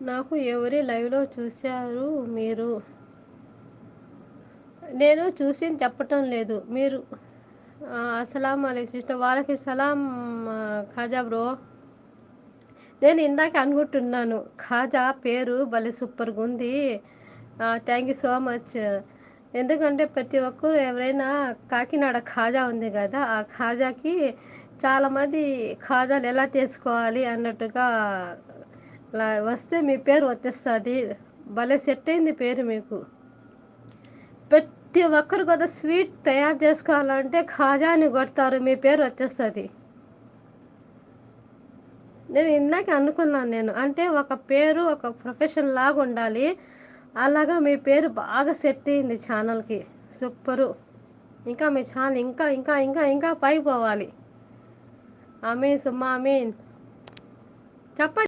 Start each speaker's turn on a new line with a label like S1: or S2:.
S1: నాకు ఎవరి లైవ్‌లో చూసారు మీరు? నేను చూసింది చెప్పటం లేదు. మీరు అస్సలాము అలైకుం సిస్టర్. వాలేకుం సలాం ఖాజా బ్రో. నేను ఇందాకే అనుకుంటున్నాను. ఖాజా పేరు భలే సూపర్‌గుంది. Thank you so much. ఎందుకంటే ప్రతి ఒక్కరు ఎవరైనా కాకినాడ ఖాజా ఉంది గదా! ఆ ఖాజాకి చాలామంది ఖాజాలు ఎలా చేసుకోవాలి అన్నట్టుగా వస్తే మీ పేరు వచ్చేస్తది. భలే సెట్ అయింది పేరు మీకు. ప్రతి ఒక్కరు కదా స్వీట్ తయారు చేసుకోవాలంటే ఖాజా అని కొడతారు. మీ పేరు వచ్చేస్తది. నేను ఇందాకే అనుకున్నాను నేను. అంటే ఒక పేరు ఒక ప్రొఫెషన్ లాగా ఉండాలి. అలాగా మీ పేరు బాగా సెట్ అయింది ఛానల్‌కి. సూపరు. ఇంకా మీ ఛానల్ ఇంకా ఇంకా ఇంకా ఇంకా పైకి పోవాలి. ఆమీన్ సుమ్మా ఆమీన్. చెప్పండి.